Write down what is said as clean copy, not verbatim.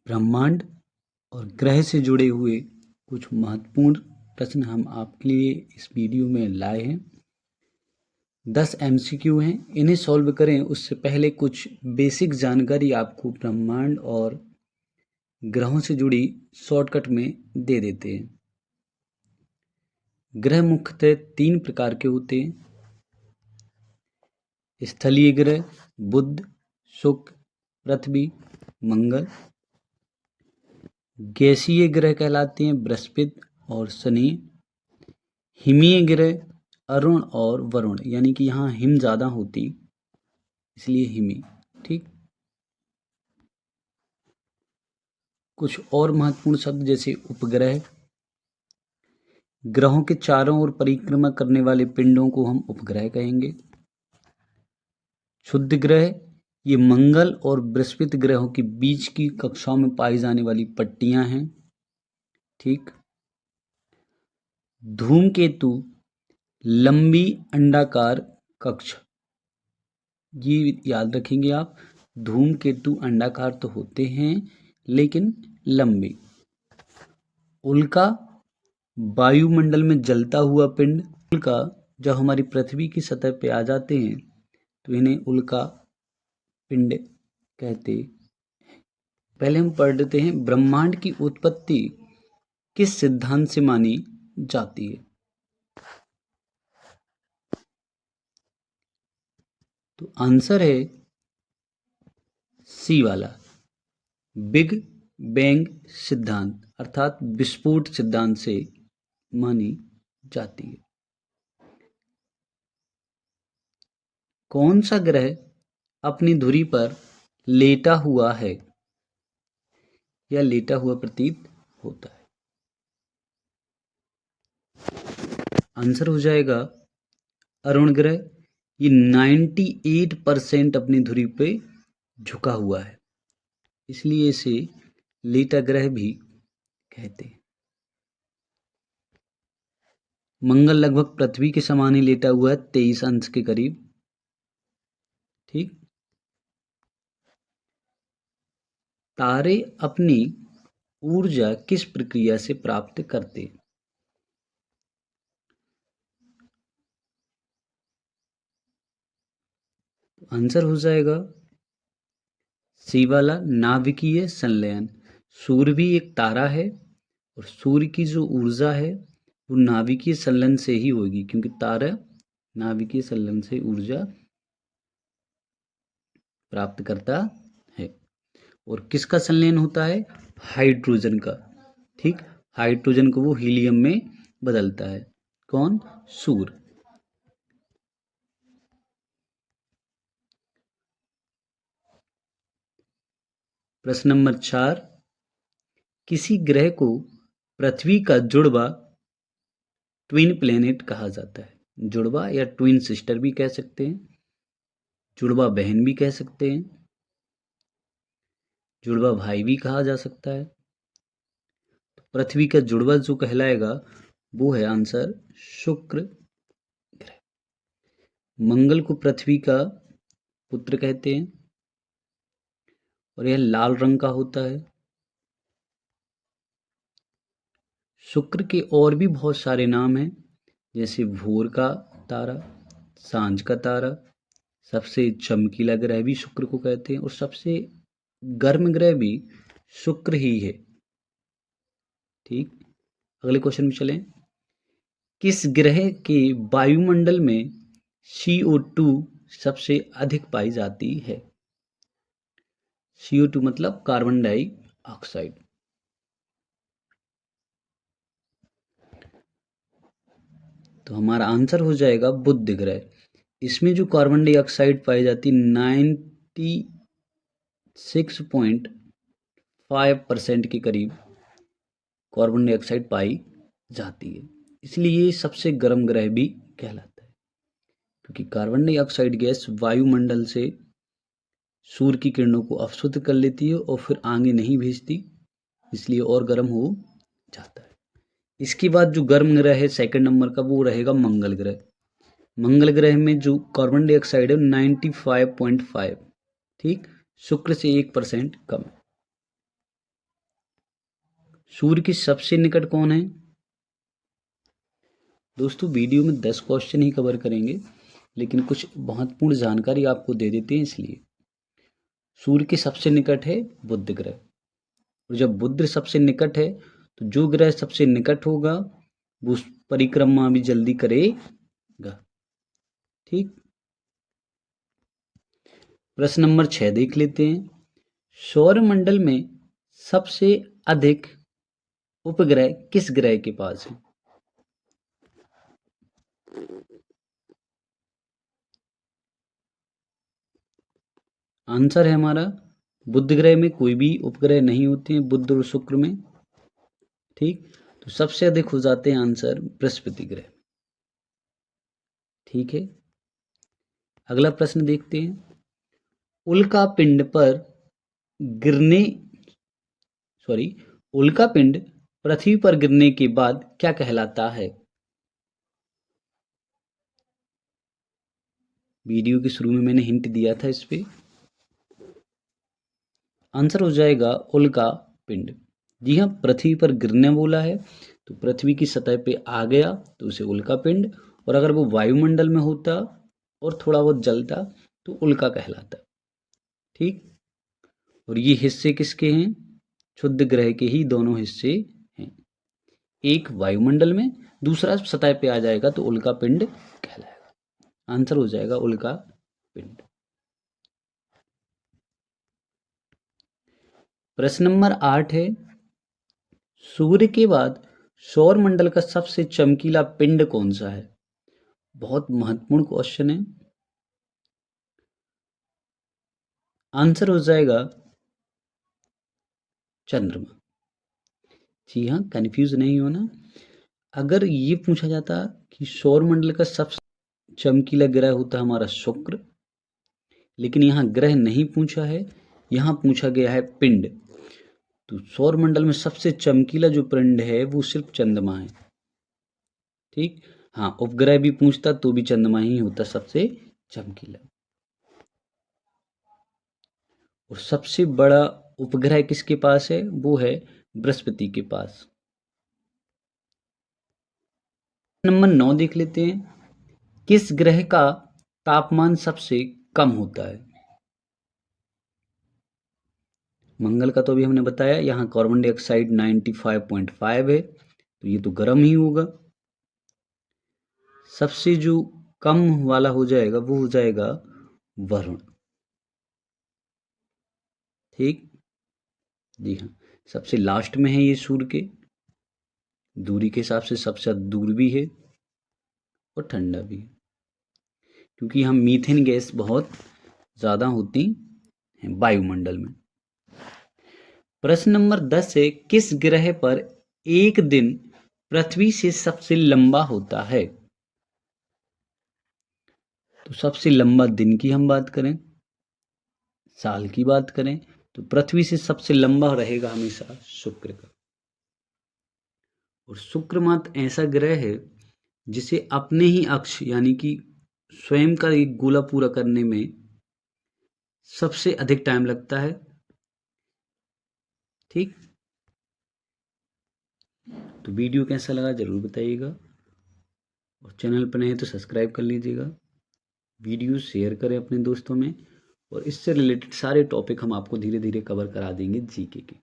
ब्रह्मांड और ग्रह से जुड़े हुए कुछ महत्वपूर्ण प्रश्न हम आपके लिए इस वीडियो में लाए हैं। 10 MCQ हैं, इन्हें सॉल्व करें उससे पहले कुछ बेसिक जानकारी आपको ब्रह्मांड और ग्रहों से जुड़ी शॉर्टकट में दे देते हैं। ग्रह मुख्यतः 3 प्रकार के होते हैं: स्थलीय ग्रह बुध, शुक्र, पृथ्वी, मंगल। गैसीय ग्रह कहलाते हैं बृहस्पति और शनि। हिमीय ग्रह अरुण और वरुण, यानी कि यहाँ हिम ज़्यादा होती इसलिए हिमी। ठीक, कुछ और महत्वपूर्ण शब्द जैसे उपग्रह, ग्रहों के चारों ओर परिक्रमा करने वाले पिंडों को हम उपग्रह कहेंगे। क्षुद्र ग्रह, ये मंगल और बृहस्पति ग्रहों के बीच की कक्षाओं में पाई जाने वाली पट्टियां हैं। ठीक, धूमकेतु लंबी अंडाकार कक्ष, ये याद रखेंगे आप। धूमकेतु अंडाकार तो होते हैं लेकिन लंबे। उल्का वायुमंडल में जलता हुआ पिंड। उल्का जब हमारी पृथ्वी की सतह पे आ जाते हैं तो इन्हें उल्का पिंड कहते हैं। पहले हम पढ़ लेते हैं ब्रह्मांड की उत्पत्ति किस सिद्धांत से मानी जाती है। तो आंसर है सी वाला, बिग बैंग सिद्धांत अर्थात विस्फोट सिद्धांत से मानी जाती है। कौन सा ग्रह अपनी धुरी पर लेटा हुआ है या लेटा हुआ प्रतीत होता है? आंसर हो जाएगा अरुण ग्रह। ये 98% अपनी धुरी पे झुका हुआ है, इसलिए इसे लेटा ग्रह भी कहते हैं। मंगल लगभग पृथ्वी के समान ही लेटा हुआ है, 23 अंश के करीब। ठीक, तारे अपनी ऊर्जा किस प्रक्रिया से प्राप्त करते हैं? आंसर हो जाएगा सी वाला, नाभिकीय संलयन। सूर्य भी एक तारा है और सूर्य की जो ऊर्जा है वो नाभिकीय संलयन से ही होगी, क्योंकि तारा नाभिकीय संलयन से ऊर्जा प्राप्त करता है। और किसका संलयन होता है? हाइड्रोजन का। ठीक, हाइड्रोजन को वो हीलियम में बदलता है। कौन? सूर्य। प्रश्न नंबर 4, किसी ग्रह को पृथ्वी का जुड़वा ट्विन प्लेनेट कहा जाता है? जुड़वा या ट्विन सिस्टर भी कह सकते हैं, जुड़वा बहन भी कह सकते हैं, जुड़वा भाई भी कहा जा सकता है। तो पृथ्वी का जुड़वा जो कहलाएगा वो है आंसर शुक्र ग्रह। मंगल को पृथ्वी का पुत्र कहते हैं और यह लाल रंग का होता है। शुक्र के और भी बहुत सारे नाम हैं, जैसे भोर का तारा, सांझ का तारा, सबसे चमकीला ग्रह भी शुक्र को कहते हैं और सबसे गर्म ग्रह भी शुक्र ही है। ठीक, अगले क्वेश्चन में चलें। किस ग्रह के वायुमंडल में CO2 सबसे अधिक पाई जाती है? CO2 मतलब कार्बन डाइऑक्साइड। तो हमारा आंसर हो जाएगा बुध ग्रह। इसमें जो कार्बन डाइऑक्साइड पाई जाती 96.5% के करीब कार्बन डाइऑक्साइड पाई जाती है, इसलिए ये सबसे गर्म ग्रह भी कहलाता है, क्योंकि कार्बन डाइऑक्साइड गैस वायुमंडल से सूर्य की किरणों को अवशोषित कर लेती है और फिर आगे नहीं भेजती, इसलिए और गर्म हो जाता है। इसके बाद जो गर्म ग्रह है सेकंड नंबर का वो रहेगा मंगल ग्रह। मंगल ग्रह में जो कार्बन डाइऑक्साइड है 95.5, ठीक, शुक्र से 1% कम है। सूर्य के सबसे निकट कौन है? दोस्तों वीडियो में 10 क्वेश्चन ही कवर करेंगे, लेकिन कुछ महत्वपूर्ण जानकारी आपको दे देते हैं इसलिए। सूर्य के सबसे निकट है बुध ग्रह, और जब बुध सबसे निकट है तो जो ग्रह सबसे निकट होगा वो परिक्रमा भी जल्दी करेगा। ठीक। प्रश्न नंबर 6 देख लेते हैं। सौरमंडल में सबसे अधिक उपग्रह किस ग्रह के पास है? आंसर है हमारा बुध ग्रह में कोई भी उपग्रह नहीं होते हैं, बुध और शुक्र में। ठीक, तो सबसे अधिक हो जाते हैं आंसर बृहस्पति ग्रह। ठीक है, अगला प्रश्न देखते हैं। उल्का पिंड पर गिरने उल्का पिंड पृथ्वी पर गिरने के बाद क्या कहलाता है? वीडियो के शुरू में मैंने हिंट दिया था इस पे। आंसर हो जाएगा उल्का पिंड। जी हाँ, पृथ्वी पर गिरने बोला है तो पृथ्वी की सतह पे आ गया तो उसे उल्का पिंड, और अगर वो वायुमंडल में होता और थोड़ा बहुत जलता तो उल्का कहलाता। ठीक, और ये हिस्से किसके हैं? क्षुद्र ग्रह के ही दोनों हिस्से हैं। एक वायुमंडल में, दूसरा सतह पे आ जाएगा तो उल्का पिंड कहलाएगा। आंसर हो जाएगा उल्का पिंड। प्रश्न नंबर 8 है। सूर्य के बाद सौरमंडल का सबसे चमकीला पिंड कौन सा है? बहुत महत्वपूर्ण क्वेश्चन है। आंसर हो जाएगा चंद्रमा। जी हाँ, कंफ्यूज नहीं होना। अगर ये पूछा जाता कि सौरमंडल का सबसे चमकीला ग्रह होता हमारा शुक्र, लेकिन यहाँ ग्रह नहीं पूछा है, यहाँ पूछा गया है पिंड। तो सौरमंडल में सबसे चमकीला जो पिंड है वो सिर्फ चंद्रमा है। ठीक, हाँ, उपग्रह भी पूछता तो भी चंद्रमा ही होता सबसे चमकीला। और सबसे बड़ा उपग्रह किसके पास है? वो है बृहस्पति के पास। नंबर 9 देख लेते हैं। किस ग्रह का तापमान सबसे कम होता है? मंगल का तो अभी हमने बताया, यहाँ कार्बन डाइऑक्साइड 95.5 है तो ये तो गर्म ही होगा। सबसे जो कम वाला हो जाएगा वो हो जाएगा वरुण। ठीक, जी हाँ, सबसे लास्ट में है ये सूर्य के, दूरी के हिसाब से सबसे दूर भी है और ठंडा भी है, क्योंकि हम मीथेन गैस बहुत ज़्यादा होती हैं वायुमंडल में। प्रश्न नंबर 10 है। किस ग्रह पर एक दिन पृथ्वी से सबसे लंबा होता है? तो सबसे लंबा दिन की हम बात करें, साल की बात करें, तो पृथ्वी से सबसे लंबा रहेगा हमेशा शुक्र का। और शुक्र मात्र ऐसा ग्रह है जिसे अपने ही अक्ष यानी कि स्वयं का एक गोला पूरा करने में सबसे अधिक टाइम लगता है। ठीक, तो वीडियो कैसा लगा जरूर बताइएगा, और चैनल पर नए तो सब्सक्राइब कर लीजिएगा। वीडियो शेयर करें अपने दोस्तों में, और इससे रिलेटेड सारे टॉपिक हम आपको धीरे धीरे कवर करा देंगे जीके के।